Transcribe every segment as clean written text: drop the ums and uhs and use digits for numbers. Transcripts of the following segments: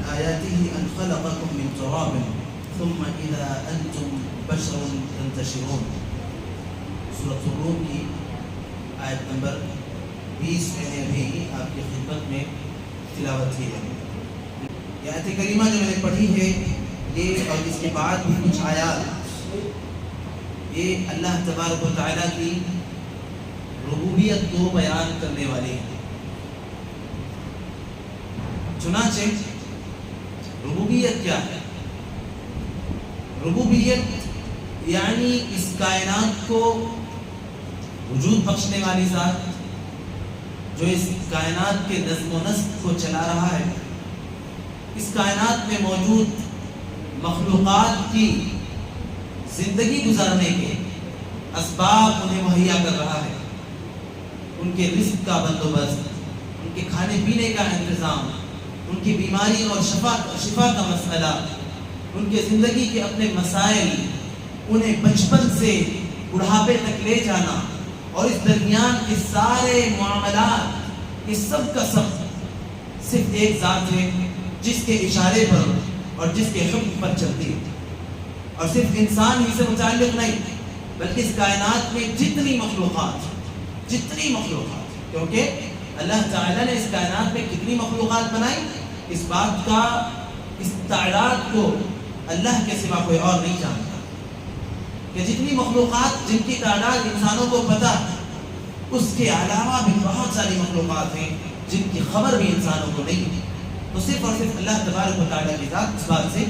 ومن آياته أن خلقكم من تراب ثم إذا أنتم بشر تنتشرون. سورۃ الروم کی آیت نمبر 20 میں نے ابھی آپ کی خدمت میں تلاوت کی ہے. یہ آیت کریمہ جو میں نے پڑھی ہے یہ اور اس کے بعد بھی کچھ آیات یہ اللہ تبارک و تعالیٰ کی ربوبیت کو بیان کرنے والی ہیں. چنانچہ ربوبیت کیا ہے؟ ربوبیت یعنی اس کائنات کو وجود بخشنے والی ذات جو اس کائنات کے نظم و نسق کو چلا رہا ہے، اس کائنات میں موجود مخلوقات کی زندگی گزارنے کے اسباب انہیں مہیا کر رہا ہے، ان کے رزق کا بندوبست، ان کے کھانے پینے کا انتظام، ان کی بیماری اور شفا کا مسئلہ، ان کے زندگی کے اپنے مسائل، انہیں بچپن سے بڑھاپے تک لے جانا اور اس درمیان کے سارے معاملات، یہ سب کا سب صرف ایک ذات ہے جس کے اشارے پر اور جس کے حکم پر چلتی ہے. اور صرف انسان ہی سے متعلق نہیں بلکہ اس کائنات میں جتنی مخلوقات کیونکہ اللہ تعالیٰ نے اس کائنات میں کتنی مخلوقات بنائی، اس بات کا اس تعداد کو اللہ کے سوا کوئی اور نہیں جانتا کہ جتنی مخلوقات جن کی تعداد انسانوں کو پتہ، اس کے علاوہ بھی بہت ساری مخلوقات ہیں جن کی خبر بھی انسانوں کو نہیں ہے. تو صرف اور صرف اللہ تبارک و تعالیٰ کی ذات اس بات سے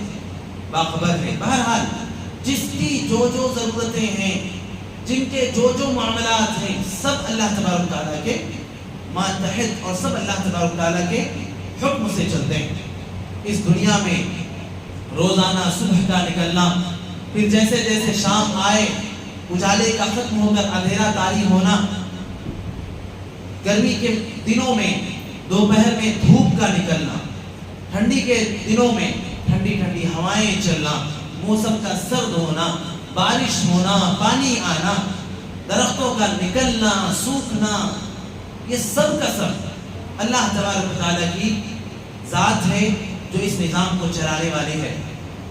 باخبر ہے. بہرحال جس کی جو ضرورتیں ہیں، جن کے جو معاملات ہیں، سب اللہ تبارک و تعالیٰ کے ماتحت اور سب اللہ تبارک و تعالیٰ کے حکم سے چلتے ہیں. اس دنیا میں روزانہ صبح کا نکلنا، پھر جیسے جیسے شام آئے اجالے کا ختم ہو کر اندھیرا طاری ہونا، گرمی کے دنوں میں دوپہر میں دھوپ کا نکلنا، ٹھنڈی کے دنوں میں ٹھنڈی ٹھنڈی ہوائیں چلنا، موسم کا سرد ہونا، بارش ہونا، پانی آنا، درختوں کا نکلنا، سوکھنا، یہ سب کا سب اللہ تبارک و تعالیٰ کی ذات ہے جو اس نظام کو چلانے والی ہے.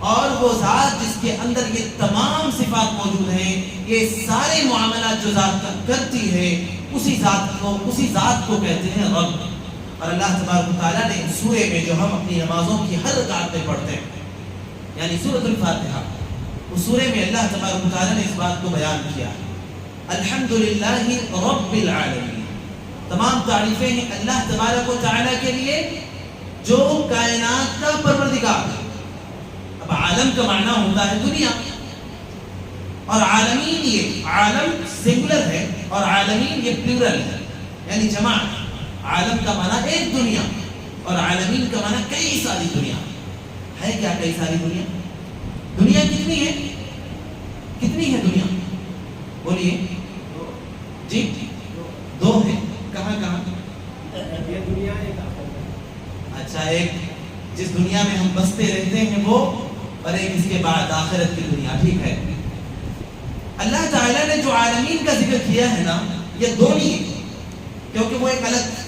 اور وہ ذات جس کے اندر یہ تمام صفات موجود ہیں، یہ سارے معاملات جو ذات کرتی ہے، اسی ذات کو کہتے ہیں رب. اور اللہ تبارک و تعالیٰ نے سورے میں جو ہم اپنی نمازوں کی ہر رکعت میں پڑھتے ہیں، یعنی سورۃ الفاتحہ، اس سورے میں اللہ تبارک و تعالیٰ نے اس بات کو بیان کیا، الحمدللہ رب العالمین. تمام تعریفیں ہیں اللہ تبارک و تعالیٰ کے لیے جو کائنات کا پروردگار ہے. اب عالم کا معنی ہوتا ہے دنیا، اور عالمین یہ عالم سنگولر ہے اور عالمین یہ پلورل ہے، یعنی جمع. عالم کا معنی ایک دنیا اور عالمین کا معنی کئی ساری دنیا ہے. کیا کئی ساری دنیا؟ دنیا کتنی ہے؟ کتنی ہے دنیا؟ بولیے. جی دو ہے. کہاں کہاں؟ یہ دنیا ایک. اچھا، ایک جس دنیا میں ہم بستے رہتے ہیں وہ، اور ایک اس کے بعد آخرت کی دنیا. ٹھیک ہے. اللہ تعالیٰ نے جو عالمین کا ذکر کیا ہے نا، یہ دو نہیں ہے کیونکہ وہ ایک الگ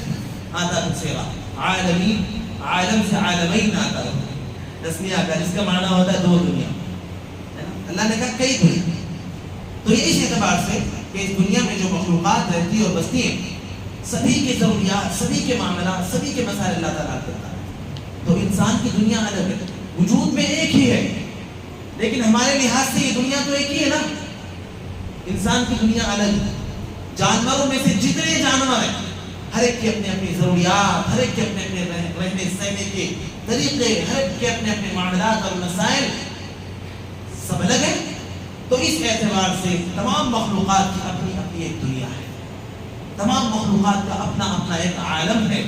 آتا ہے. عالمین، عالم سے عالمین آتا ہے تسمیہ کا، جس کا معنی ہوتا ہے دو دنیا. اللہ نے کہا کئی دنیا. تو یہ اس اعتبار سے کہ اس دنیا میں جو مخلوقات رہتی اور بستی ہیں، سبھی کے ضروریات، سبھی کے معاملات، سبھی کے مسائل اللہ تعالیٰ کرتا ہے. تو انسان کی دنیا الگ ہے، وجود میں ایک ہی ہے لیکن ہمارے لحاظ سے یہ دنیا تو ایک ہی ہے نا. انسان کی دنیا الگ ہے. جانوروں میں سے جتنے جانور ہیں، ہر ایک کی اپنی اپنی ضروریات، ہر ایک کے اپنے اپنے رہنے سہنے کے طریقے، ہر ایک کے اپنے اپنے معاملات اور مسائل سب الگ ہیں. تو اس اعتبار سے تمام مخلوقات کی اپنی اپنی ایک دنیا ہے، تمام مخلوقات کا اپنا اپنا ایک عالم ہے.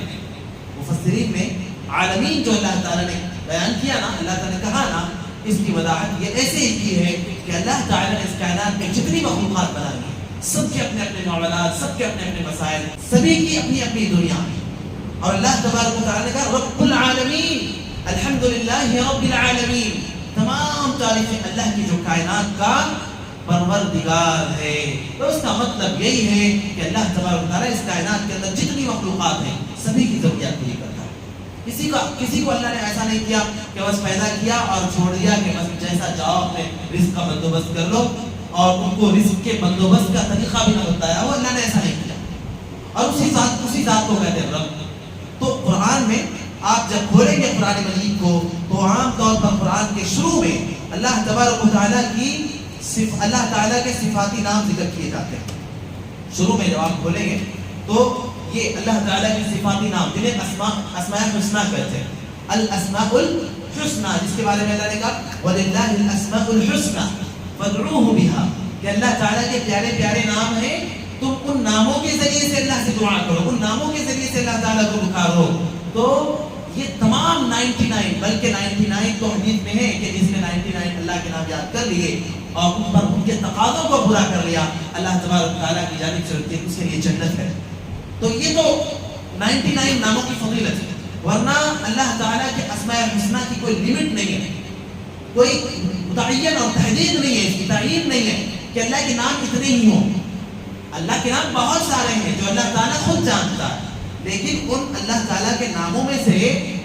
مفسرین نے عالمین جو اللہ تعالیٰ نے بیان کیا نا، اللہ تعالیٰ نے کہا نا، اس کی وضاحت یہ ایسے ہی کی ہے کہ اللہ تعالیٰ نے اس کائنات میں جتنی مخلوقات بنائی ہیں، سب کے اپنے اپنے معاملات، سب کے اپنے اپنے مسائل، سبھی کی اپنی اپنی دنیا ہے. اور اللہ تبارک و تعالیٰ نے کہا رب العالمین، الحمدللہ رب العالمین. تمام تعریفیں اللہ کی جو کائنات کا پروردگار ہے. تو اس کا مطلب یہی ہے کہ اللہ تبارک و تعالیٰ اس کائنات کے اندر جتنی مخلوقات ہیں سبھی کی ضروریات پوری کرتا ہے. کسی کو اللہ نے ایسا نہیں کیا کہ بس پیدا کیا اور چھوڑ دیا کہ بس جیسا چاہو اپنے رزق کا بندوبست کر لو، اور ان کو رزق کے بندوبست کا طریقہ بھی نہ بتایا ہو، اللہ نے ایسا نہیں کیا، اور اسی ذات کو کہتے ہیں رب۔ تو قرآن میں آپ جب کھولیں گے قرآن مجید کو تو عام طور پر قرآن کے شروع میں اللہ تبارک و تعالیٰ اللہ تعالیٰ کے صفاتی نام ذکر کیے جاتے ہیں۔ شروع میں جب آپ کھولیں گے تو یہ اللہ تعالیٰ کے صفاتی نام جنہیں اسماء الحسنہ کہتے ہیں، الاسماء الحسنہ، جس کے بارے میں اللہ نے کہا وَلِلَّهِ الْأَسْمَاءُ الْحُسْنَى فَادْعُوهُ بِهَا، کہ اللہ تعالیٰ کے پیارے پیارے نام ہیں، تم ان ناموں کے ذریعے سے اللہ سے دعا کرو، ان ناموں کے ذریعے سے اللہ تعالیٰ کو پکارو۔ تو یہ تمام 99 بلکہ 99 تو حدیث میں ہے کہ جس نے 99 اللہ کے نام یاد کر لیے اور ان پر ان کے تقاضوں کو پورا کر لیا، اللہ تبارک تعالیٰ کی جانب سے اس کے لیے جنت ہے۔ تو یہ تو 99 ناموں کی فضیلت ہے، ورنہ اللہ تعالیٰ کے اسماء الحسنہ کی کوئی لمٹ نہیں ہے، کوئی متعین اور تحدید نہیں ہے، اس کی تعین نہیں ہے کہ اللہ کے نام اتنے ہی ہوں۔ اللہ کے نام بہت سارے ہیں جو اللہ تعالیٰ خود جانتا ہے، لیکن ان اللہ تعالیٰ کے ناموں میں سے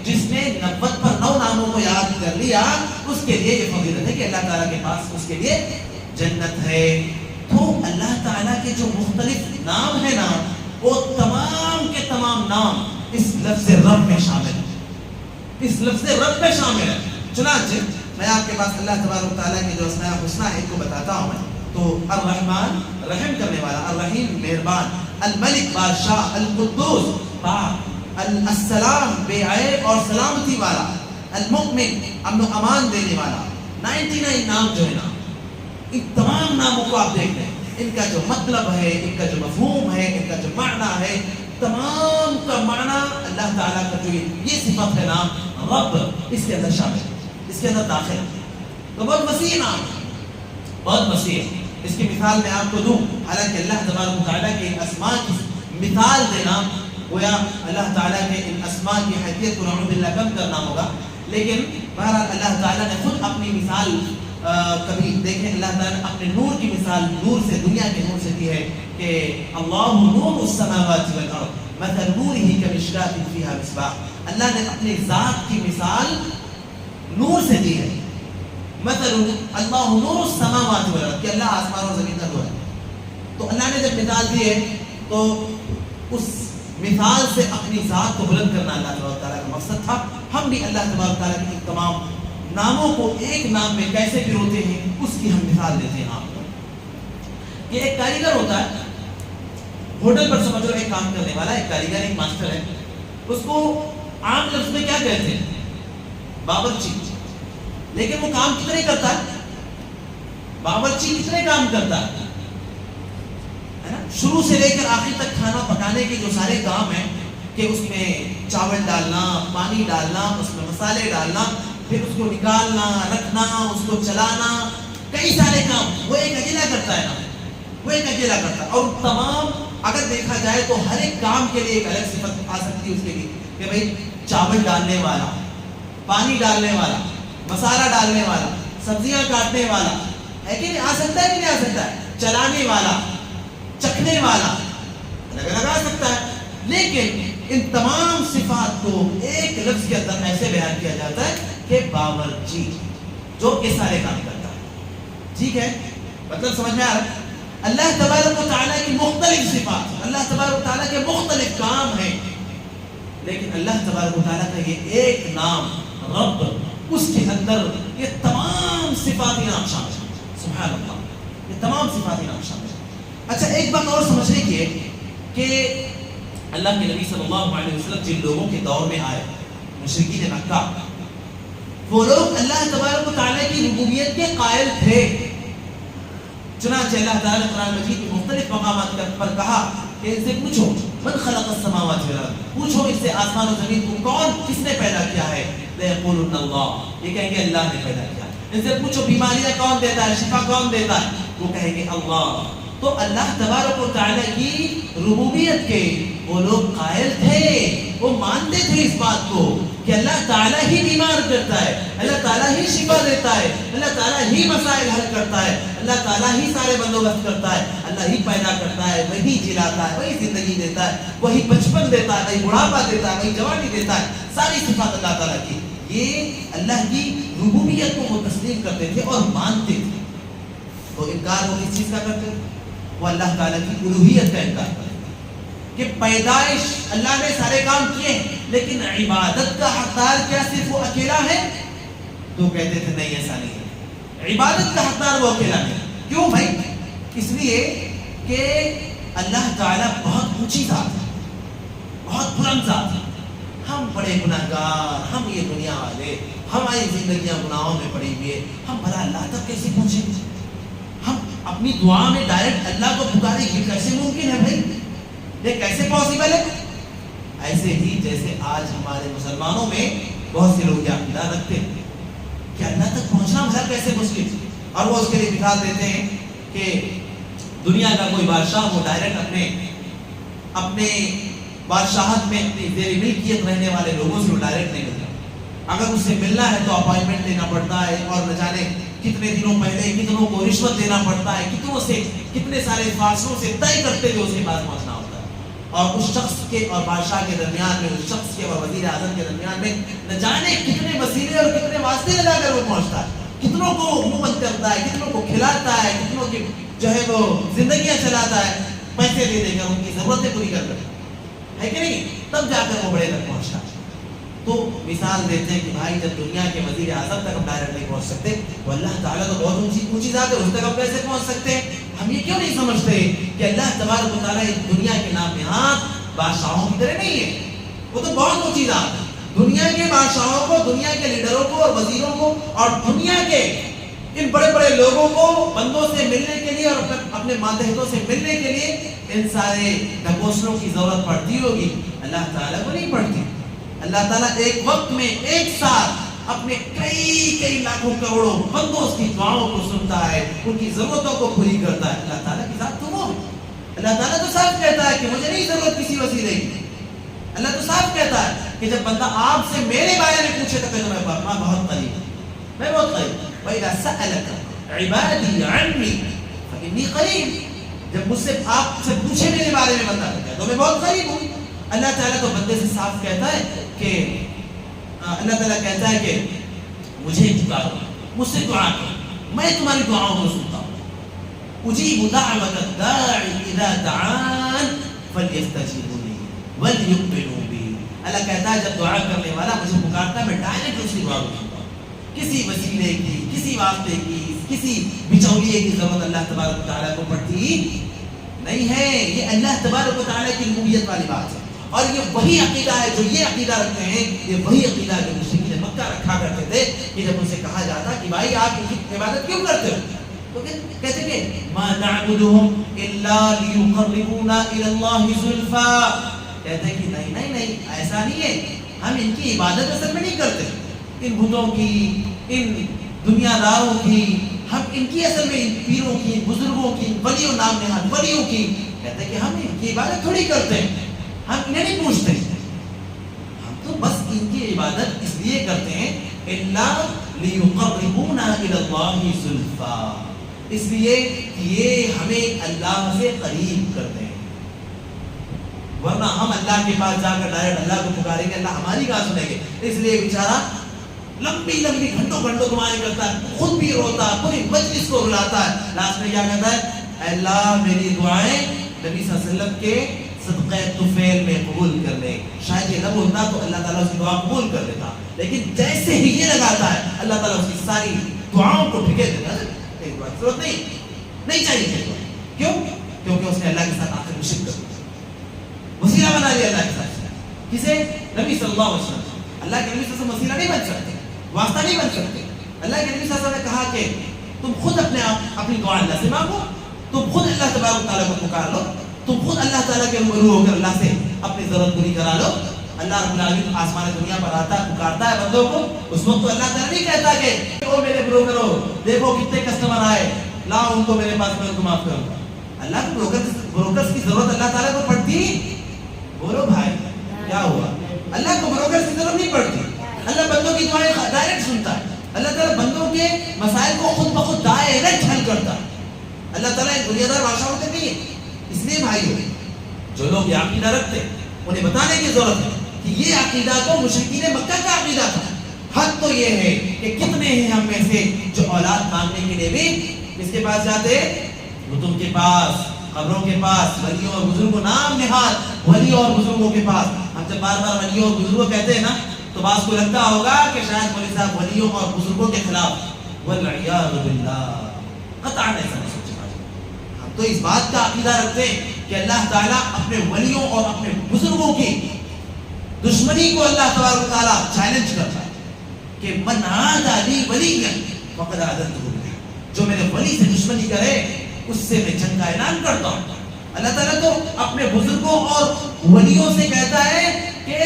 جس نے 90 پر 9 ناموں کو یاد کر لیا، اس کے لیے یہ فضیلت ہے کہ اللہ تعالیٰ کے پاس اس کے لیے جنت ہے۔ تو اللہ تعالیٰ کے جو مختلف نام ہیں نا، وہ تمام کے تمام نام اس لفظ رب میں شامل ہیں، اس لفظ رب میں شامل ہے۔ چنانچہ میں آپ کے پاس اللہ تبارک تعالیٰ کی جو اسماء الحسنہ ہے کو بتاتا ہوں میں۔ تو الرحمن رحم کرنے والا، الرحیم مہربان، الملک بادشاہ، القدوس پاک، السلام بے عیب اور سلامتی والا، المؤمن امن و امان دینے والا۔ 99 نام جو ہے نا، ان تمام ناموں کو آپ دیکھ لیں، ان کا جو مطلب ہے، ان کا جو مفہوم ہے، ان کا جو معنی ہے، تمام کا معنی اللہ تعالیٰ کا جو یہ صفت ہے نام رب، اس کے اندر شامل ہے، اس کے اندر داخل ہے۔ تو بہت وسیع نام ہے، بہت وسیع ہے۔ اس کی مثال میں آپ کو دوں، حالانکہ اللہ تبارک و تعالیٰ کے اسماء کی مثال دینا گویا اللہ تعالیٰ کے ان اسماء کی حیثیت کو نعوذ باللہ کم کرنا ہوگا، لیکن بہرحال اللہ تعالیٰ نے خود اپنی مثال کبھی دیکھیں، اللہ تعالیٰ نے اپنے نور کی مثال نور سے، دنیا کے نور سے دی ہے کہ اللہ نور السماوات والارض مثل نورہ کمشکاۃ فیہا مصباح۔ اللہ نے اپنی ذات کی مثال نور سے دی ہے، مثل اللہ نور السماوات والارض، کہ اللہ آسمان اور زمین کا نور ہے۔ تو اللہ نے جب مثال دی ہے تو اس مثال سے اپنی ذات کو بلند کرنا اللہ تبارک تعالیٰ کا مقصد تھا۔ ہم بھی اللہ تبارک تعالیٰ کے ان تمام ناموں کو ایک نام میں کیسے پروتے ہیں، اس کی ہم مثال دیتے ہیں آپ کو۔ یہ ایک کاریگر ہوتا ہے، ہوٹل پر سمجھو ایک کام کرنے والا، ایک کاریگر، ایک ماسٹر ہے، اس کو عام لفظ میں کیا کہتے ہیں؟ باورچی۔ لیکن وہ کام کتنے کرتا ہے؟ باورچی کتنے کام کرتا ہے؟ شروع سے لے کر آخر تک کھانا پکانے کے جو سارے کام ہیں، کہ اس میں چاول ڈالنا، پانی ڈالنا، اس میں مسالے ڈالنا، پھر اس کو نکالنا، رکھنا، اس کو چلانا، کئی سارے کام وہ ایک اکیلا کرتا ہے نا، وہ ایک اکیلا کرتا ہے۔ اور تمام اگر دیکھا جائے تو ہر ایک کام کے لیے ایک الگ صفت آ سکتی ہے اس کے لیے، کہ بھائی چاول ڈالنے والا، پانی ڈالنے والا، مسالہ ڈالنے والا، سبزیاں کاٹنے والا، ہے کہ نہیں؟ آ سکتا ہے کہ نہیں آ سکتا ہے؟ چلانے والا، چکھنے والا، الگ الگ آ سکتا ہے۔ لیکن ان تمام صفات کو ایک لفظ کے اندر ایسے بیان کیا جاتا ہے کہ باورچی، جو کہ سارے کام کرتا ہے۔ ٹھیک ہے، مطلب سمجھ میں آ رہا ہے؟ اللہ تبارک و تعالیٰ کی مختلف صفات، اللہ تبارک و تعالیٰ کے مختلف کام ہیں، لیکن اللہ تبارک و تعالیٰ کا یہ ایک نام رب، اس کے اندر یہ تمام صفاتی نام شامل ہیں۔ سبحان اللہ، یہ تمام صفاتی نام شامل ہیں۔ اچھا، ایک بات اور سمجھنے کی ہے کہ اللہ کے نبی صلی اللہ علیہ وسلم جن لوگوں کے دور میں آئے، مشرکین مکہ، وہ لوگ اللہ تبارک و تعالیٰ کی ربوبیت کے قائل تھے۔ چنانچہ اللہ تعالیٰ نے قرآن مجید کے مختلف مقامات پر کہا کہ ان سے پوچھو من خلق السماوات والارض، پوچھو اس سے آسمان و زمین کو کس نے پیدا کیا ہے؟ لَيَقُولُنَّ اللَّهُ، یہ کہیں گے اللہ نے پیدا کیا۔ ان سے پوچھو بیماریاں کون دیتا ہے، شفا کون دیتا ہے؟ وہ کہیں گے اللہ۔ تو اللہ تبارک و تعالیٰ کی ربوبیت کے وہ لوگ قائل تھے، وہ مانتے تھے اس بات کو کہ اللہ تعالیٰ ہی بیمار کرتا ہے، اللہ تعالیٰ ہی شفا دیتا کرتا ہے, اللہ تعالیٰ ہی مسائل حل کرتا ہے, اللہ تعالیٰ ہی سارے بندوبست کرتا ہے, اللہ ہی پیدا کرتا ہے, وہی جلاتا ہے, وہی زندگی دیتا ہے, وہی بچپن دیتا ہے, وہی بڑھاپا دیتا ہے, وہی جوانی دیتا ہے, ساری صفات اللہ تعالیٰ کی. یہ اللہ کی ربوبیت کو وہ تسلیم کرتے تھے اور مانتے تھے. تو انکار وہ کس چیز کا کرتے تھے؟ وہ اللہ تعالیٰ کی الوہیت کا انکار کرتے تھے کہ پیدائش اللہ نے سارے کام کیے, لیکن عبادت کا حقدار کیا صرف وہ اکیلا ہے؟ تو کہتے تھے نہیں, ایسا نہیں ہے, عبادت کا حقدار وہ اکیلا نہیں. کیوں بھائی؟ اس لیے کہ اللہ تعالیٰ بہت اونچی ذات ہے, بہت بلند ذات ہے. ہم بڑے گناہگار, ہم یہ دنیا والے, ہماری زندگیاں گناہوں میں پڑی ہوئی ہے, ہم بھلا اللہ تک کیسے پہنچیں گے؟ ہم اپنی دعا میں ڈائریکٹ اللہ کو پکارے, یہ کیسے ممکن ہے بھائی؟ یہ کیسے پاسبل ہے؟ ایسے ہی جیسے آج ہمارے مسلمانوں میں بہت سے لوگ یہ عقیدہ رکھتے ہیں کہ اللہ تک پہنچنا بھلا کیسے مشکل, اور وہ اس کے لیے مثال دیتے ہیں کہ دنیا کا کوئی بادشاہ وہ ڈائریکٹ اپنے بادشاہت میں اپنی زیر ملکیت رہنے والے لوگوں سے وہ ڈائریکٹ نہیں ملتا. اگر اس سے ملنا ہے تو اپائنٹمنٹ لینا پڑتا ہے, اور نہ جانے کتنے دنوں پہلے کتنوں کو رشوت دینا پڑتا ہے, کتنوں سے کتنے سارے فاصلوں سے طے کرتے ہوئے اس کے پاس پہنچنا ہوتا ہے. اور اس شخص کے اور بادشاہ کے درمیان میں, اس شخص کے اور وزیر اعظم کے درمیان میں نہ جانے کتنے وسیلے اور کتنے واسطے لگا کر وہ پہنچتا ہے, کتنوں کو منہ بند کرتا ہے, کتنوں کو کھلاتا ہے, کتنوں کی جو ہے وہ زندگیاں چلاتا ہے, پیسے دے دے کر, ان کی ضرورتیں پوری کر کر, ہے کہ نہیں, تب جا کر وہ بڑے تک پہنچتا ہے. تو مثال دیتے ہیں کہ بھائی جب دنیا کے وزیر اعظم تک ہم ڈائریکٹ نہیں پہنچ سکتے, وہ اللہ تعالیٰ تو بہت اونچی ذات ہے, اس تک ہم کیسے پہنچ سکتے ہیں؟ ہم یہ کیوں نہیں سمجھتے کہ اللہ تبارک و تعالیٰ اس دنیا کے نام نہاد بادشاہوں کی طرح نہیں ہے, وہ تو بہت اونچی ذات ہے. دنیا کے بادشاہوں کو, دنیا کے لیڈروں کو اور وزیروں کو اور دنیا کے ان بڑے بڑے لوگوں کو بندوں سے ملنے کے لیے اور اپنے ماتحتوں سے ملنے کے لیے ان سارے ڈھکوسلوں کی ضرورت پڑتی ہوگی, اللہ تعالیٰ کو نہیں پڑتی. اللہ تعالیٰ ایک وقت میں ایک ساتھ اپنے کئی لاکھوں کروڑوں بندوں کی دعاؤں کو سنتا ہے, ان کی ضرورتوں کو پوری کرتا ہے. اللہ تعالیٰ کی ذات تو وہ ہے. اللہ تعالیٰ تو صاف کہتا ہے کہ مجھے نہیں ضرورت کسی وسیلے کی. اللہ تو صاف کہتا ہے کہ جب بندہ آپ سے میرے بارے میں پوچھے تو کہتا میں بہت قریب ہوں, میں بہت قریب ہوں. وَإِذَا سَأَلَكَ عِبَادِي عَنِّي فَإِنِّي قَرِيبٌ, جب مجھ سے آپ سے پوچھے میرے بارے میں بندہ کہتا ہے تو میں بہت قریب ہوں. اللہ تعالیٰ تو بندے سے صاف کہتا ہے کہ اللہ تعالیٰ کہتا ہے کہ مجھے پکارو, مجھ سے دعا کرو, میں تمہاری دعاؤں کو سنتا ہوں. اجیب دعوت الداعی اذا دعان فلیستجیبوا لی ولیؤمنوا بی. اللہ کہتا ہے جب دعا کرنے والا مجھے پکارتا ہے میں ڈائریکٹ اس کی دعا کو سنتا ہوں. کسی وسیلے کی, کسی واسطے کی, کسی بچولیے کی ضرورت اللہ تبارک و تعالیٰ کو پڑتی نہیں ہے. یہ اللہ تبارک و تعالیٰ کی ربوبیت والی بات ہے, اور یہ وہی عقیدہ ہے جو یہ عقیدہ رکھتے ہیں, یہ وہی عقیدہ جو مشرکین مکہ رکھا کرتے تھے کہ جب ان سے کہا جاتا کہ بھائی آپ ان کی عبادت کیوں کرتے ہو, تو کہتے کہ ما نعبدهم الا ليقربونا الى الله زلفا, کہتے ہیں کہ نہیں ایسا نہیں ہے, ہم ان کی عبادت اصل میں نہیں کرتے, ان بتوں کی, ان دنیا داروں کی, ہم ان کی اصل میں ان پیروں کی, بزرگوں کی, ولیوں نام نہاد ولیوں کی, کہتے ہیں کہ ہم ان کی عبادت تھوڑی کرتے ہیں, ہم انہیں نہیں پوچھتے, ہم تو بس ان کی عبادت اس لیے کرتے ہیں الا لیقربونا الی اللہ زلفا, اس لیے کہ یہ ہمیں اللہ سے قریب کرتے ہیں. ورنہ ہم اللہ کے پاس جا کر ڈائریکٹ اللہ کو پکاریں گے, اللہ ہماری کہاں سنیں گے. اس لیے بیچارہ لمبی گھنٹوں دعائیں کرتا ہے, خود بھی روتا ہے, پوری مجلس کو رلاتا ہے, لاسٹ میں کیا کہتا ہے, اے اللہ میری دعائیں نبی صلی اللہ علیہ وسلم کے صدقہ طفیل میں قبول کر لے. شاید یہ نہ بولتا تو اللہ تعالیٰ اس کی دعا قبول کر لیتا, لیکن جیسے ہی یہ لگاتا ہے اللہ تعالیٰ اس کی ساری دعاؤں کو ٹھکے دیتا ہے. ضرورت نہیں چاہیے. کیوں؟ کیونکہ اس نے اللہ کے ساتھ آخر میں شرک کر دیا, وسیلہ بنا لیا اللہ کے ساتھ. کسے؟ نبی صلی اللہ علیہ وسلم. اللہ کے نبی صلی اللہ علیہ وسلم وسیلہ نہیں بن سکتے, واسطہ نہیں بن سکتے. اللہ کے نبی صلی اللہ علیہ وسلم نے کہا کہ تم خود اپنی دعا اللہ سے مانگو, تم خود اللہ تبارک و تعالیٰ کو پکار لو, تم خود اللہ تعالیٰ کے روبرو ہو کر اللہ سے اپنی ضرورت پوری کرا لو. اللہ رب العالمین آسمان دنیا پر آتا ہے, پکارتا ہے بندوں کو. اس وقت تو اللہ تعالیٰ نہیں کہتا کہ او میرے بروکر ہو, دیکھو کتنے کسٹمر آئے, لاؤ ان کو میرے پاس, میں ان کو معاف کروں گا. اللہ کے بروکرز کی ضرورت اللہ تعالیٰ کو پڑتی؟ بولو بھائی کیا ہوا؟ اللہ کو بروکرز کی ضرورت نہیں پڑتی. اللہ بندوں کی دعائیں ڈائریکٹ سنتا ہے. اللہ تعالیٰ بندوں کی کے مسائل کو خود بخود ڈائریکٹ حل کرتا ہے. اللہ تعالیٰ ایک دنیا دار بادشاہ ہوتے نہیں ہے. اس لیے بھائیو جو لوگ یہ عقیدہ رکھتے انہیں بتانے کی ضرورت ہے کہ یہ عقیدہ تو مشرکین مکہ کا عقیدہ تھا. حق تو یہ ہے کہ کتنے ہیں ہم میں سے جو اولاد مانگنے کے لیے بھی کس کے پاس جاتے؟ بتوں کے پاس, قبروں کے پاس, ولیوں اور بزرگوں, نام نہاد ولی اور بزرگوں کے پاس. ہم جب بار بار ولیوں اور بزرگوں کہتے ہیں نا تو بعض کو لگتا ہوگا کہ شاید مولوی صاحب ولیوں اور بزرگوں کے خلاف والعیاذ باللہ قطعاً ایسا نہیں سوچنا. ہم تو اس بات کا عقیدہ رکھتے ہیں کہ اللہ تعالیٰ اپنے ولیوں اور اپنے بزرگوں کی دشمنی کو اللہ تبارک و تعالیٰ چیلنج کرتا ہے کہ من عاد لی ولیا فقد آذنتہ بالحرب, جو میرے ولی سے دشمنی کرے اس سے میں جنگ کا اعلان کرتا ہوں. اللہ تعالیٰ تو اپنے بزرگوں اور ولیوں سے کہتا ہے کہ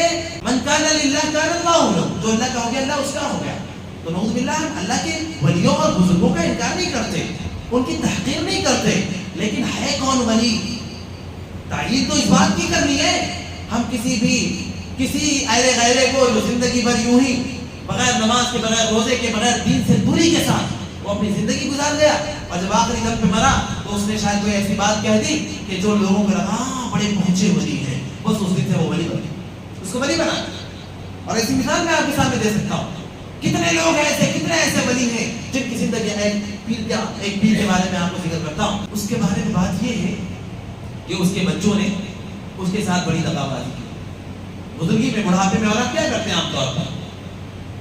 من کان للہ کان اللہ لہ, جو اللہ کا ہو گیا اللہ اس کا ہو گیا. تو نعوذ باللہ ہم اللہ کے ولیوں اور بزرگوں کا انکار نہیں کرتے, ان کی تحقیر نہیں کرتے, لیکن ہے کون ولی تعین تو اس بات کی کرنی ہے. ہم کسی ایرے غیرے کو جو زندگی بھر یوں ہی بغیر نماز کے, بغیر روزے کے, بغیر دین سے دوری کے ساتھ وہ اپنی زندگی گزار گیا اور جب آخری دم پہ مرا تو اس نے شاید کوئی ایسی بات کہہ دی کہ جو لوگوں کو لگا بڑے پہنچے ولی ہیں, بس اس دن سے وہ ولی بنے, اس کو ولی بنا. اور ایسی مثال میں آپ کے سامنے دے سکتا ہوں. کتنے لوگ ایسے, کتنے ایسے ولی ہیں جن کی زندگی ایک پیر کے بارے میں آپ کو ذکر کرتا ہوں. اس کے بارے میں بات یہ ہے کہ اس کے بچوں نے اس کے ساتھ بڑی دغابازی کی. بزرگی میں, بڑھاپے میں, اور آپ کیا کرتے ہیں عام طور پر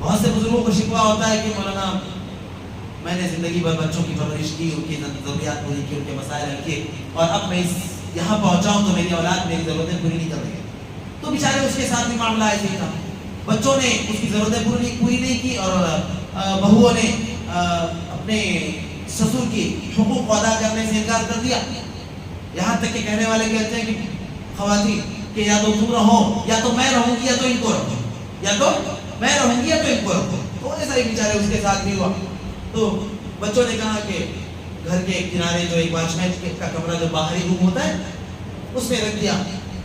بہت سے بزرگوں کو شکوہ ہوتا ہے کہ مولانا میں نے زندگی بھر بچوں کی پرورش کی, ان کی ضروریات پوری کی, ان کے مسائل حل کیے, اور اب میں یہاں پہنچا ہوں تو میری اولاد میری ضرورتیں پوری نہیں کر رہی ہے. تو بیچارے اس کے ساتھ بھی معاملہ ایسے ہی تھا. بچوں نے اس کی ضرورتیں پوری نہیں کی اور بہوؤں نے اپنے سسر کی حقوق ادا کرنے سے انکار کر دیا. یہاں تک کہ کہنے والے کہتے ہیں کہ خواتین کہ یا تو تم رہو, یا تو میں رہوں گی, یا تو ان کو رکھو, یا تو میں رہوں گی یا تو ان کو رکھو. تو ایسا ہی بیچارے اس کے ساتھ بھی ہوا. تو بچوں نے کہا کہ گھر کے کنارے جو ایک واچ مین کا کمرہ جو باہری روم ہوتا ہے اس میں رکھ دیا.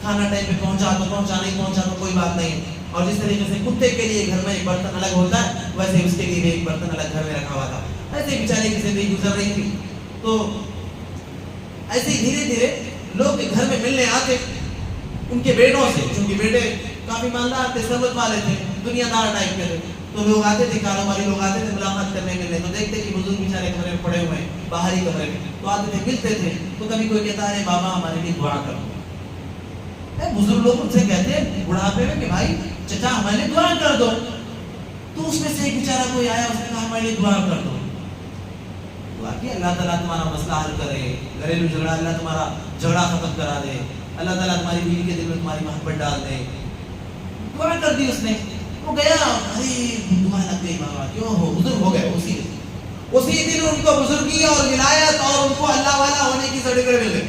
کھانا ٹائم پہ پہنچا تو پہنچا, نہیں پہنچا تو کوئی بات نہیں. اور جس طریقے سے کتے کے لیے گھر میں ایک برتن الگ ہوتا ہے ویسے اس کے لیے بھی ایک برتن الگ گھر میں رکھا ہوا تھا. ایسے بیچارے کی زندگی گزر رہی تھی. تو ایسے ہی دھیرے دھیرے لوگ گھر میں ملنے آتے ان کے بیٹوں سے, چونکہ بیٹے کافی مالدار تھے, ثروت والے تھے, دنیا دار ٹائپ کے تھے. تو لوگ آتے تھے, کاروباری لوگ آتے تھے ملاقات کرنے ملنے. تو دیکھتے کہ بزرگ بیچارے کمرے میں پڑے ہوئے ہیں, باہری کمرے میں. تو آتے تھے, ملتے تھے. تو کبھی کوئی کہتا ہے بابا ہمارے لیے دعا کر دو. بزرگ لوگ ان سے کہتے ہیں بڑھاپے میں کہ بھائی چچا ہمارے لیے دعا کر دو. تو اس میں سے ایک بیچارہ کوئی آیا, اس نے کہا ہمارے لیے دعا کر دو. دعا کی اللہ تعالیٰ تمہارا مسئلہ حل کرے, گھریلو جھگڑا اللہ تمہارا جھگڑا ختم کرا دے, اللہ تعالیٰ تمہاری بیوی کے دل میں تمہاری محبت ڈال دے. دعا کر دی اس نے. وہ گیا, ارے دعا لگ گئی بابا, کیوں ہو بزرگ ہو گئے. اسی دن ان کو بزرگی اور ولایت اور ان کو اللہ والا ہونے کی سرٹیفکیٹ مل گئی.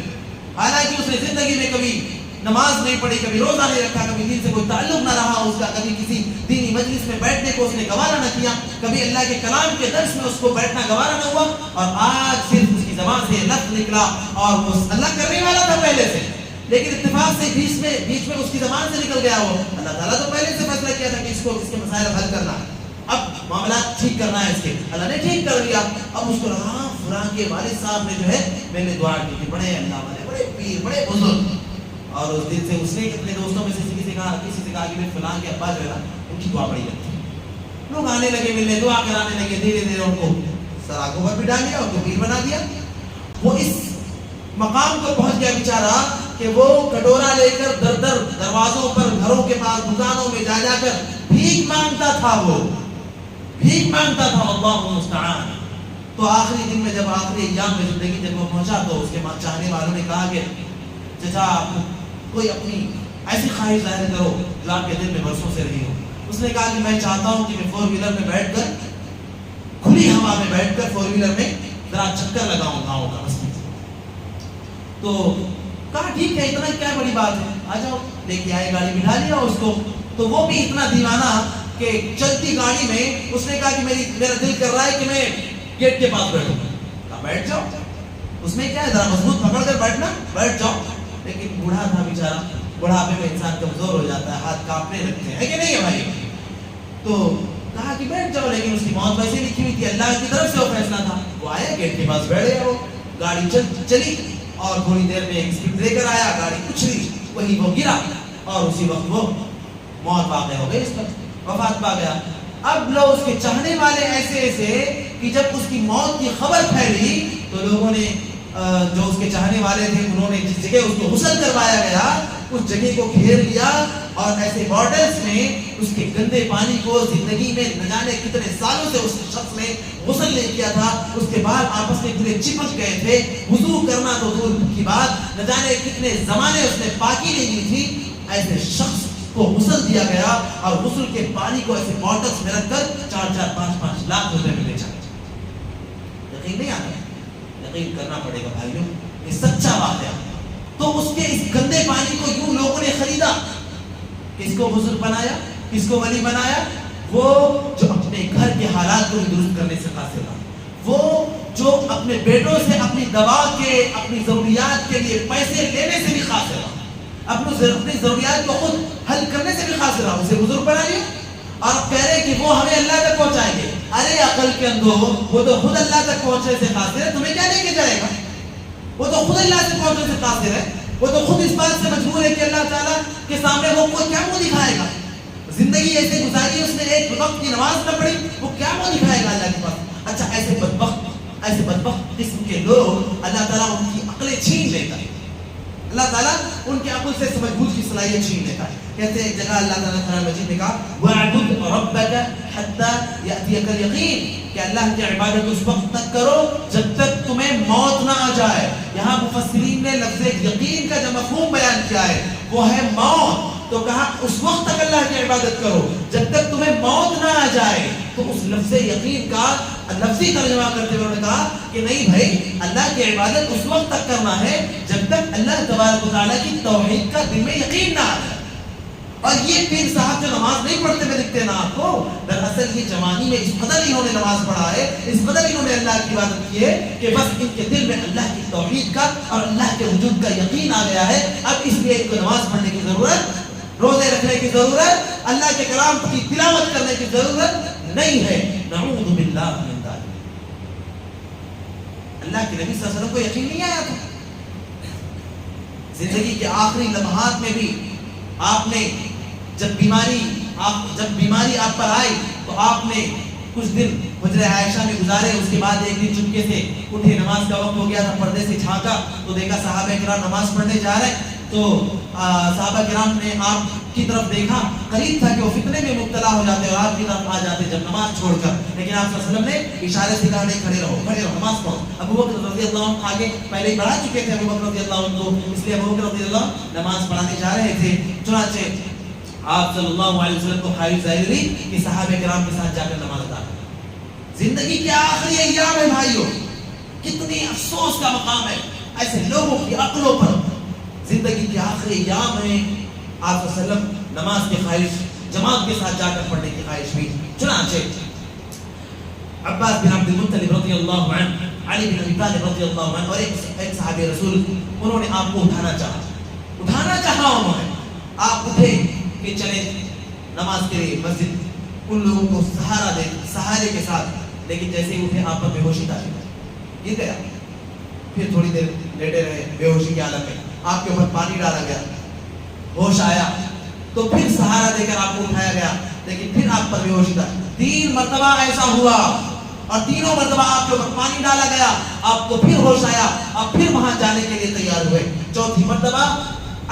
حالانکہ اس نے زندگی میں کبھی نماز نہیں پڑھی, کبھی روزہ نہیں رکھا, کبھی دین سے کوئی تعلق نہ رہا اس کا, کبھی کسی دینی مجلس میں بیٹھنے کو اس نے گوارا نہ کیا, کبھی اللہ کے کلام کے درس میں اس کو بیٹھنا گوارا نہ ہوا. اور آج صرف اس کی زبان سے لفظ نکلا اور وہ اللہ کرنے والا تھا پہلے سے, لیکن اتفاق سے بیچ میں اس کی زبان سے نکل گیا. وہ اللہ تعالیٰ تو پہلے سے فیصلہ کیا تھا کہ اس کے مسائل حل کرنا ہے, اب معاملات ٹھیک کرنا ہے اس کے. اللہ نے ٹھیک کر دیا. اب اس کو رہا فلاں کے والد صاحب نے جو ہے میں نے دعا کی تھی, بڑے اللہ والے, بڑے پیر, بڑے بزرگ. اور اس دن سے اس نے اپنے دوستوں میں سے کسی سے کہا کہ فلاں کے ابا جو ہے نا ان کی دعا بڑی لگتی ہے. لوگ آنے لگے ملنے, دعا کرانے لگے. دھیرے دھیرے ان کو سراغوں پر بھی ڈال دیا, ان کو پیر بنا دیا. وہ اس مقام کو پہنچ گیا بیچارہ کہ وہ کٹورا لے کر در در دروازوں پر, گھروں کے پاس, دکانوں میں جا جا کر بھیک مانگتا تھا. وہ بھیک مانگتا تھا, اللہ المستعان. تو آخری دن میں, جب آخری ایام میں زندگی جب وہ پہنچا تو اس کے چاہنے والوں نے کہا کہ چچا کوئی اپنی ایسی خواہش ظاہر کرو جو آپ کے دل میں برسوں سے رہی ہو. اس نے کہا کہ میں چاہتا ہوں کہ میں 4 ویلر میں بیٹھ کر, کھلی ہوا میں بیٹھ کر 4 ویلر میں ذرا چکر لگاؤں گاؤں کا بس. تو کہا ٹھیک ہے, اتنا کیا بڑی بات ہے, آ جاؤ. لے کے آئے, گاڑی بٹھا لیا اس کو. تو وہ بھی اتنا دیوانہ کہ چلتی گاڑی میں اس نے کہا کہ میرا دل کر رہا ہے کہ میں گیٹ کے پاس بیٹھوں. کہا بیٹھ جاؤ, اس میں کیا ہے, ذرا مضبوط پکڑ کر بیٹھنا, بیٹھ جاؤ. لیکن بوڑھا تھا بیچارہ, بڑھاپے میں انسان کمزور ہو جاتا ہے, ہاتھ کانپنے لگتے ہیں, ہے کہ نہیں ہے بھائی. تو کہا کہ بیٹھ جاؤ، لیکن اس کی موت ویسے لکھی ہوئی تھی، اللہ کی طرف سے وہ فیصلہ تھا. وہ آیا گیٹ کے پاس بیٹھ گیا، وہ گاڑی چلی اور تھوڑی دیر میں ایک اسپیڈ بریکر آیا، گاڑی اچھلی، وہی وہ گرا اور اسی وقت وہ موت واقع ہو گئی، اس پر وفات پا گیا. اب لوگ اس کے چاہنے والے ایسے کہ جب اس کی موت کی خبر پھیلی تو لوگوں نے جو اس کے چاہنے والے تھے انہوں نے جس جگہ اس کو غسل کروایا گیا اس جگہ کو گھیر لیا اور ایسے باٹلز میں اس کے گندے پانی کو زندگی میں نہ جانے کتنے سالوں سے اس شخص نے غسل نہیں کیا تھا، اس کے بعد آپس میں پورے چپک گئے تھے، وضو کرنا تو دور کی بات، نہ جانے کتنے زمانے اس نے پاکی نہیں دی تھی، ایسے شخص کو غسل دیا گیا اور غسل کے پانی کو ایسے باٹلز میں رکھ کر 4-4 5-5 لاکھ روپے میں بیچا. یقین نہیں آتا؟ یقین کرنا پڑے گا بھائیوں، یہ سچا واقعہ. تو اس کے اس گندے پانی کو یوں لوگوں نے خریدا. کس کو بزرگ بنایا، کس کو ولی بنایا؟ وہ جو اپنے گھر کے حالات کو درست کرنے سے قاصر رہا، وہ جو اپنے بیٹوں سے اپنی دوا کے اپنی ضروریات کے لیے پیسے لینے سے بھی قاصر رہا، اپنی ضروریات کو خود حل کرنے سے بھی قاصر رہا، اسے بزرگ بنا لیا. اور آپ کہہ رہے ہیں کہ وہ ہمیں اللہ تک پہنچائیں گے. ارے عقل کے اندھو، وہ تو خود اللہ تک پہنچنے سے قاصر ہے، تمہیں کیا لے کے جائے گا؟ وہ تو خود اللہ تک پہنچنے سے قاصر ہے، وہ تو خود اس بات سے مجبور ہے کہ اللہ تعالیٰ کے سامنے وہ کیا منہ دکھائے گا؟ زندگی ایسے گزاری اس نے، ایک وقت کی نماز نہ پڑھی، وہ کیا منہ دکھائے گا اللہ کے پاس؟ اچھا ایسے بدبخت قسم کے لوگ اللہ تعالیٰ ان کی عقلیں چھین لیتا ہے، اللہ تعالیٰ ان کے عقل سے سمجھ بوجھ کی صلاحیت چھین لیتا ہے. کہتے ہیں ایک جگہ اللہ تعالیٰ قرآن مجید نے کہا وَاعْبُدْ رَبَّكَ حَتَّى يَأْتِيَكَ الْيَقِينُ، کہ اللہ کی عبادت اس وقت تک کرو جب تک تمہیں موت نہ آ جائے. یہاں مفسرین نے لفظ یقین کا جو مفہوم بیان کیا ہے وہ ہے موت. تو کہا اس وقت تک اللہ کی عبادت کرو جب تک تمہیں موت نہ آ جائے. تو اس لفظ یقین کا لفظی ترجمہ کرتے ہوئے انہوں نے کہا کہ نہیں بھائی، اللہ کی عبادت اس وقت تک کرنا ہے جب تک اللہ تبارک و تعالیٰ کی توحید کا دل میں یقین نہ آ جائے. اور یہ پیر صاحب جو نماز نہیں پڑھتے ہوئے دکھتے نا آپ کو، دراصل یہ جوانی میں اس قدر انہوں نے نماز پڑھا ہے، اس قدر انہوں نے اللہ کی عبادت کی ہے کہ بس ان کے دل میں اللہ کی توحید کا اور اللہ کے وجود کا یقین آ گیا ہے. اب اس لیے ان کو نماز پڑھنے کی ضرورت، روزے رکھنے کی ضرورت، اللہ کے کلام کی تلاوت کرنے کی ضرورت نہیں ہے. نعوذ باللہ من ذلک. اللہ کے نبی صلی اللہ علیہ وسلم کو یقین نہیں آیا تھا. زندگی کے آخری لمحات میں بھی آپ نے جب بیماری آپ پر آئی تو آپ نے کچھ دن حجرہ عائشہ میں گزارے. اس کے بعد ایک دن چپکے سے اٹھے، نماز کا وقت ہو گیا تھا، پردے سے جھانکا تو دیکھا صحابہ کرام نماز پڑھنے جا رہے ہیں. تو صحابہ کرام نے آپ کی طرف دیکھا، قریب تھا کہ وہ فتنے میں مبتلا ہو جاتے اور آپ کی طرف آ جاتے جب نماز چھوڑ کر. لیکن آپ صلی اللہ علیہ وسلم نے اشارے سے کہا نہیں، کھڑے رہو نماز پڑھو. ابو بکر رضی اللہ عنہ آگے پہلے ہی پڑھا چکے تھے ابو بکر رضی اللہ عنہ کو، اس لیے ابو بکر رضی اللہ نماز پڑھانے جا رہے تھے. چنانچہ آپ صلی اللہ علیہ وسلم کو خواہش ظاہر ہوئی کہ صحابہ کرام کے ساتھ جا کر نماز ادا کریں. زندگی کے آخری ایام ہے بھائیوں، کتنی افسوس کا مقام ہے ایسے لوگوں کی عقلوں پر. زندگی کے آخری ایام ہیں، آپ صلی اللہ علیہ وسلم نماز کی خواہش جماعت کے ساتھ جا کر پڑھنے کی خواہش ہوئی. چنانچہ عباس بن عبد المطلب رضی اللہ عنہ، علی بن ابی طالب رضی اللہ عنہ اور ایک صحابی رسول، انہوں نے آپ کو اٹھانا چاہا. انہوں نے آپ اٹھے کہ چلے نماز کے لیے مسجد، ان لوگوں کو سہارے کے ساتھ. لیکن جیسے ہی اٹھے آپ پر بے ہوشی تاری گر گیا. پھر تھوڑی دیر لیٹے رہے بے ہوشی کے حالت میں، آپ کے اوپر پانی ڈالا گیا، ہوش آیا تو پھر سہارا دے کر آپ کو اٹھایا گیا. لیکن پھر آپ پر بے ہوشی تھا. 3 مرتبہ ایسا ہوا اور تینوں مرتبہ آپ کے اوپر پانی ڈالا گیا، آپ کو پھر ہوش آیا، آپ پھر وہاں جانے کے لیے تیار ہوئے. چوتھی مرتبہ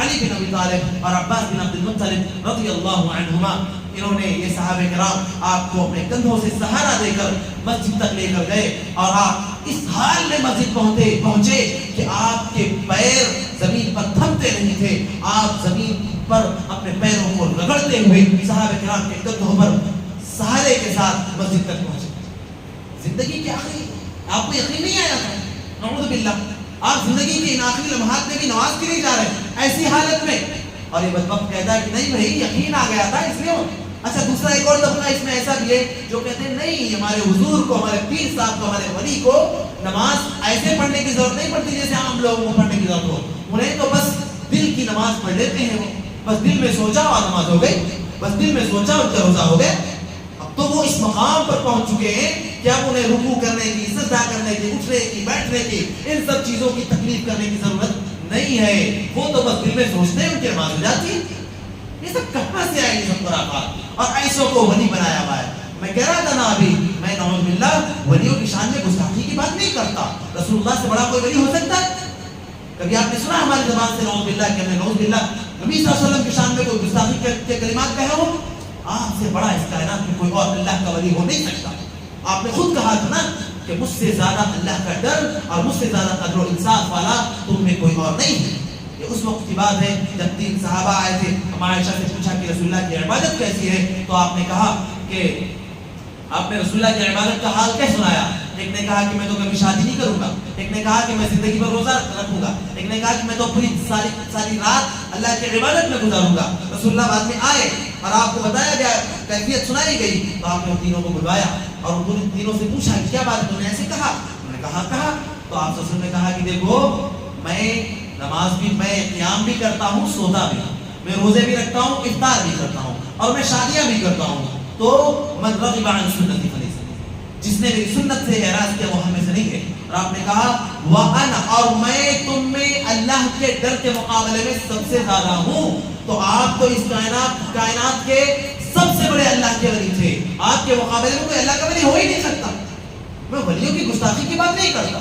علی بن ابی طالب اور عباس بن عبد المطلب رضی اللہ عنہما، انہوں نے یہ صحابہ کرام آپ کو اپنے کندھوں سے سہارا دے کر مسجد تک لے کر گئے. اور آپ اس حال میں مسجد پہنچے کہ آپ کے پیر زمین پر تھمتے نہیں تھے، آپ زمین پر اپنے پیروں کو رگڑتے ہوئے صحابہ کرام کے کندھوں پر سہارے کے ساتھ مسجد تک پہنچے. زندگی کے آخری، آپ کو یقین نہیں آیا تھا، نعوذ باللہ، آپ زندگی کے ان آخری لمحات میں بھی نماز کے لیے جا رہے ہیں ایسی حالت میں. اور یہ بدبخت کہتا ہے کہ نہیں بھائی یقین آ گیا تھا اس لیے. اچھا دوسرا ایک اور طبقہ اس میں ایسا بھی ہے جو کہتے ہیں نہیں، ہمارے حضور کو، ہمارے پیر صاحب کو، ہمارے ولی کو نماز ایسے پڑھنے کی ضرورت نہیں پڑتی جیسے عام لوگوں کو پڑھنے کی ضرورت ہو. انہیں تو بس دل کی نماز پڑھ لیتے ہیں، وہ بس دل میں سوچا اور نماز ہو گئی، بس دل میں سوچا اور روزہ ہو گئے. اب تو وہ اس مقام پر پہنچ چکے ہیں کہ اب انہیں رکوع کرنے کی، سجدہ کرنے کی، اٹھنے کی، بیٹھنے کی، ان سب چیزوں کی تکلیف کرنے کی ضرورت نہیں ہے. وہ تو بس دل میں سوچتے ہیں ان کی نماز ہو جاتی ہے. یہ سب کہاں سے آئے یہ سب خرافات؟ اور ایسوں کو ولی بنایا ہوا ہے. میں کہہ رہا تھا نا ابھی، میں نعوذ باللہ ولیوں کی شان میں گستاخی کی بات نہیں کرتا. رسول اللہ سے بڑا کوئی ولی ہو سکتا ہے؟ کبھی آپ نے سنا ہماری زبان سے نعوذ باللہ کہ ہمیں نعوذ باللہ نبی صلی اللہ علیہ وسلم کی شان میں کوئی گستاخی کے کلمات کہے ہو؟ آپ سے بڑا اس کائنات میں کوئی اور اللہ کا ولی ہو نہیں سکتا. آپ نے خود کہا تھا نا کہ مجھ سے زیادہ اللہ کا ڈر اور مجھ سے زیادہ قدر و انصاف والا تم میں کوئی اور نہیں ہے. یہ اس وقت کی بات ہے جب 3 صحابہ آئے تھے. عائشہ سے پوچھا کہ رسول اللہ کی عبادت کیسی ہے؟ تو آپ نے کہا کہ آپ نے رسول اللہ کی عبادت کا حال کیا سنایا. ایک نے کہا کہ میں تو کبھی شادی نہیں کروں گا. ایک نے کہا کہ میں زندگی پر روزہ رکھوں گا. ایک نے کہا کہ میں تو پوری ساری رات اللہ کی عبادت میں گزاروں گا. رسول اللہ بعد میں آئے اور آپ کو بتایا گیا، کیفیت سنائی گئی. تو آپ نے ان تینوں کو بلوایا اور ان تینوں سے پوچھا کہ کیا بات تم نے ایسے کہا؟ انہوں نے کہا تو آپ صلی اللہ علیہ وسلم نے کہا کہ دیکھو، میں نماز بھی، میں قیام بھی کرتا ہوں، سوتا بھی ہوں، میں روزے بھی رکھتا ہوں، افطار بھی کرتا ہوں، اور میں شادیاں بھی کرتا ہوں. تو من رغب عن سنتی فلیس، جس نے میری سنت سے اعراض کیا وہ ہمیں سے نہیں ہے. اور آپ نے کہا وَأَنَا، اور میں تم میں اللہ کے ڈر کے مقابلے میں سب سے زیادہ ہوں. تو آپ تو اس کائنات کے سب سے بڑے اللہ کے ولی تھے. آپ کے مقابلے میں کوئی اللہ کا ولی ہو ہی نہیں سکتا. میں ولیوں کی گستاخی کی بات نہیں کرتا،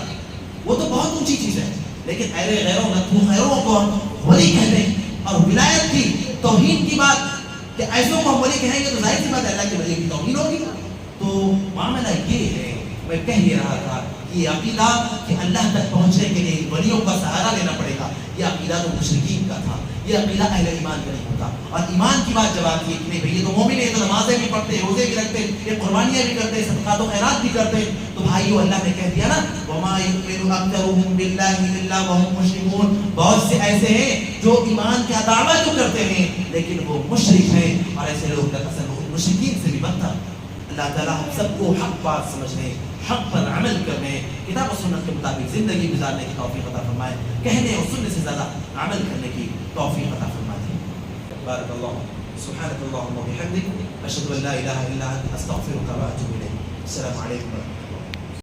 وہ تو بہت اونچی چیز ہے. لیکن اہل غیروں نتو خیروں کو ولی کہتے ہیں. اور ولایت کی توہین کی بات کہ ایسوں کو ہم ولی کہیں گے تو ظاہر سی بات ہے اللہ کے ولی کی توہین ہوگی. تو معاملہ یہ ہے، میں کہہ یہ رہا تھا کہ یہ عقیدہ کہ اللہ تک پہنچنے کے لیے ولیوں کا سہارا لینا پڑے گا، یہ عقیدہ تو مشرکین کا تھا. یہ عقیدہ اہل ایمان کا نہیں ہوتا. اور ایمان کی بات جب آتی ہے کہ نہیں بھائی یہ تو مومن ہے، یہ تو نمازیں بھی پڑھتے، روزے بھی رکھتے، یہ قربانیاں بھی کرتے، صدقات و خیرات بھی کرتے، تو بھائیو اللہ نے کہہ دیا نا وَمَا يُؤْمِنُ أَكْثَرُهُم بِاللَّهِ إِلَّا وَهُم مُشْرِكُونَ. بہت سے ایسے ہیں جو ایمان کا دعویٰ تو کرتے ہیں لیکن وہ مشرک ہیں، اور ایسے لوگ کا اصل مشرکین سے بھی بدتر. اللہ تعالیٰ ہم سب کو حق بات سمجھنے، حق پر عمل کرنے، کتاب و سنت کے مطابق زندگی گزارنے کی توفیق عطا فرمائے. کہنے اور سننے سے زیادہ عمل کرنے کی توفیق عطا فرمائے. بارک اللہ سبحانک اللہم و بحمدک، اشہد ان لا الہ الا انت، استغفرک و اتوب الیک. السلام علیکم.